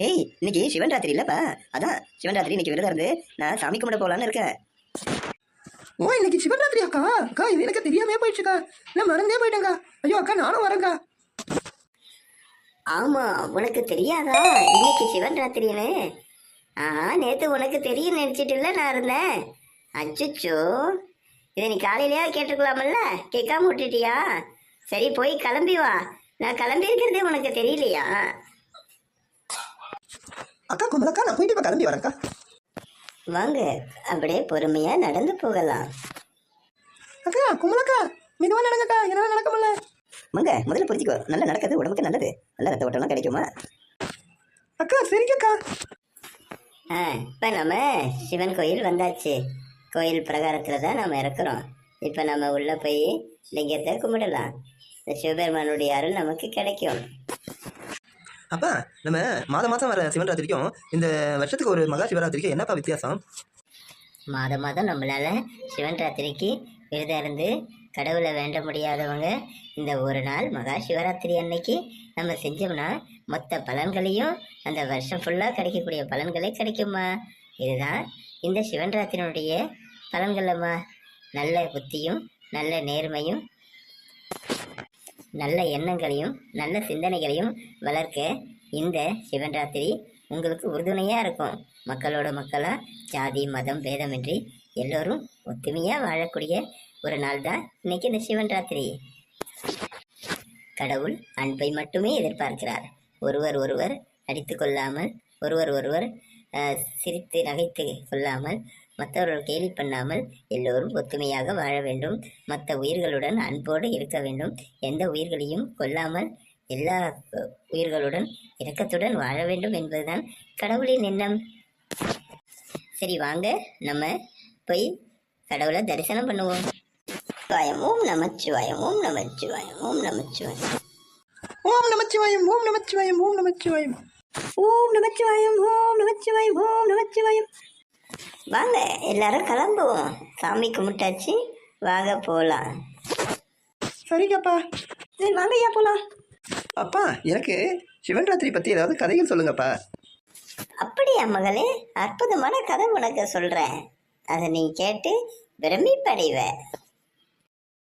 ஏய், இன்னைக்கு சிவன் ராத்திரி இல்லப்பா. அதான் சிவன் ராத்திரி இன்னைக்கு விரதம் இருந்து நான் சாமி கும்பிட போலான்னு இருக்கேன். ஓ, இன்னைக்கு சிவராத்திரி அக்கா. அக்கா, இது எனக்கு தெரியாமே போயிடுச்சுக்கா. நான் மறந்தே போயிட்டேங்க. ஐயோ அக்கா, நானும் வரேங்க. ஆமா, உனக்கு தெரியாதா இன்னைக்கு சிவன் ராத்திரின்னு? நேத்து உனக்கு தெரியும் நினைச்சிட்டுல நான் இருந்தேன். அச்சோ, இதை நீ காலையிலேயே கேட்டுக்கலாமல்ல, கேட்காம விட்டுட்டியா? சரி, போய் கிளம்பி வா. நான் கிளம்பி இருக்கிறதே உனக்கு தெரியலையா? அக்கா குமலக்கா, நான் போயிட்டு இப்ப கிளம்பி வரேன்க்கா. வாங்க, அப்படியே பொறுமையா நடந்து போகலாம். அக்கா குமலக்கா, மெதுவா நடங்கக்கா, என்னால நடக்க முடியல. மங்க முதல்ல புரிஞ்சுக்கோ, நல்லா நடக்கிறது உடம்புக்கு நல்லது. நல்ல ரத்த ஓட்டம்லாம் கிடைக்குமா? அக்கா சரிங்கக்கா. இப்போ நம்ம சிவன் கோயில் வந்தாச்சு. கோயில் பிரகாரத்தில் தான் நம்ம இருக்கிறோம். இப்போ நம்ம உள்ளே போய் லிங்கத்தை கும்பிடலாம். இந்த சிவபெருமானுடைய அருள் நமக்கு கிடைக்கும். அப்பா, நம்ம மாதம் வர சிவன் ராத்திரிக்கும் இந்த வருஷத்துக்கு ஒரு மகா சிவராத்திரிக்கும் என்னப்பா வித்தியாசம்? மாதம் நம்மளால் சிவன் ராத்திரிக்கு விரதம் இருந்து கடவுளை வேண்ட முடியாதவங்க இந்த ஒரு நாள் மகா சிவராத்திரி அன்னைக்கு நம்ம செஞ்சோம்னா மொத்த பலன்களையும் அந்த வருஷம் ஃபுல்லாக கிடைக்கக்கூடிய பலன்களே கிடைக்குமா. இதுதான் இந்த சிவன் ராத்திரியினுடைய பலன்களம்மா. நல்ல புத்தியும் நல்ல நேர்மையும் நல்ல எண்ணங்களையும் நல்ல சிந்தனைகளையும் வளர்க்க இந்த சிவன் ராத்திரி உங்களுக்கு உறுதுணையாக இருக்கும். மக்களோட மக்களாக ஜாதி மதம் பேதமின்றி எல்லோரும் ஒத்துமையாக வாழக்கூடிய ஒரு நாள் தான் இன்னைக்கு இந்த சிவன் ராத்திரி. கடவுள் அன்பை மட்டுமே எதிர்பார்க்கிறார். ஒருவர் அடித்து கொள்ளாமல், ஒருவர் சிரித்து நகைத்து கொள்ளாமல், மற்றவர்கள் கேலி பண்ணாமல் எல்லோரும் ஒத்துமையாக வாழ வேண்டும். மற்ற உயிர்களுடன் அன்போடு இருக்க வேண்டும். எந்த உயிர்களையும் கொல்லாமல் எல்லா உயிர்களுடன் இரக்கத்துடன் வாழ வேண்டும் என்பதுதான் கடவுளின் எண்ணம். சரி, வாங்க நம்ம போய் கடவுளை தரிசனம் பண்ணுவோம். ஓம் நமச்சிவாயம், ஓம் நமச்சிவாயம், ஓம் நமச்சிவாயம், ஓம் நமச்சிவாயம், ஓம் நமச்சிவாயம், ஓம் நமச்சிவாயம், ஓம் நமச்சிவாயம், ஓம் நமச்சிவாயம், ஓம் நமச்சிவாயம். வாங்க எல்லாரும் கிளம்புவோம். சாமி கும்பிட்டாச்சு, வாங்க போகலாம். சரிங்கப்பா. சரி, வாங்க ஐயா போகலாம். அப்பா, எனக்கு சிவன் ராத்திரி பற்றி ஏதாவது கதைகள் சொல்லுங்கப்பா. அப்படியா மகளே? அற்புதமான கதை உனக்கு சொல்கிறேன். அதை நீ கேட்டு பிரமிப்படைவ.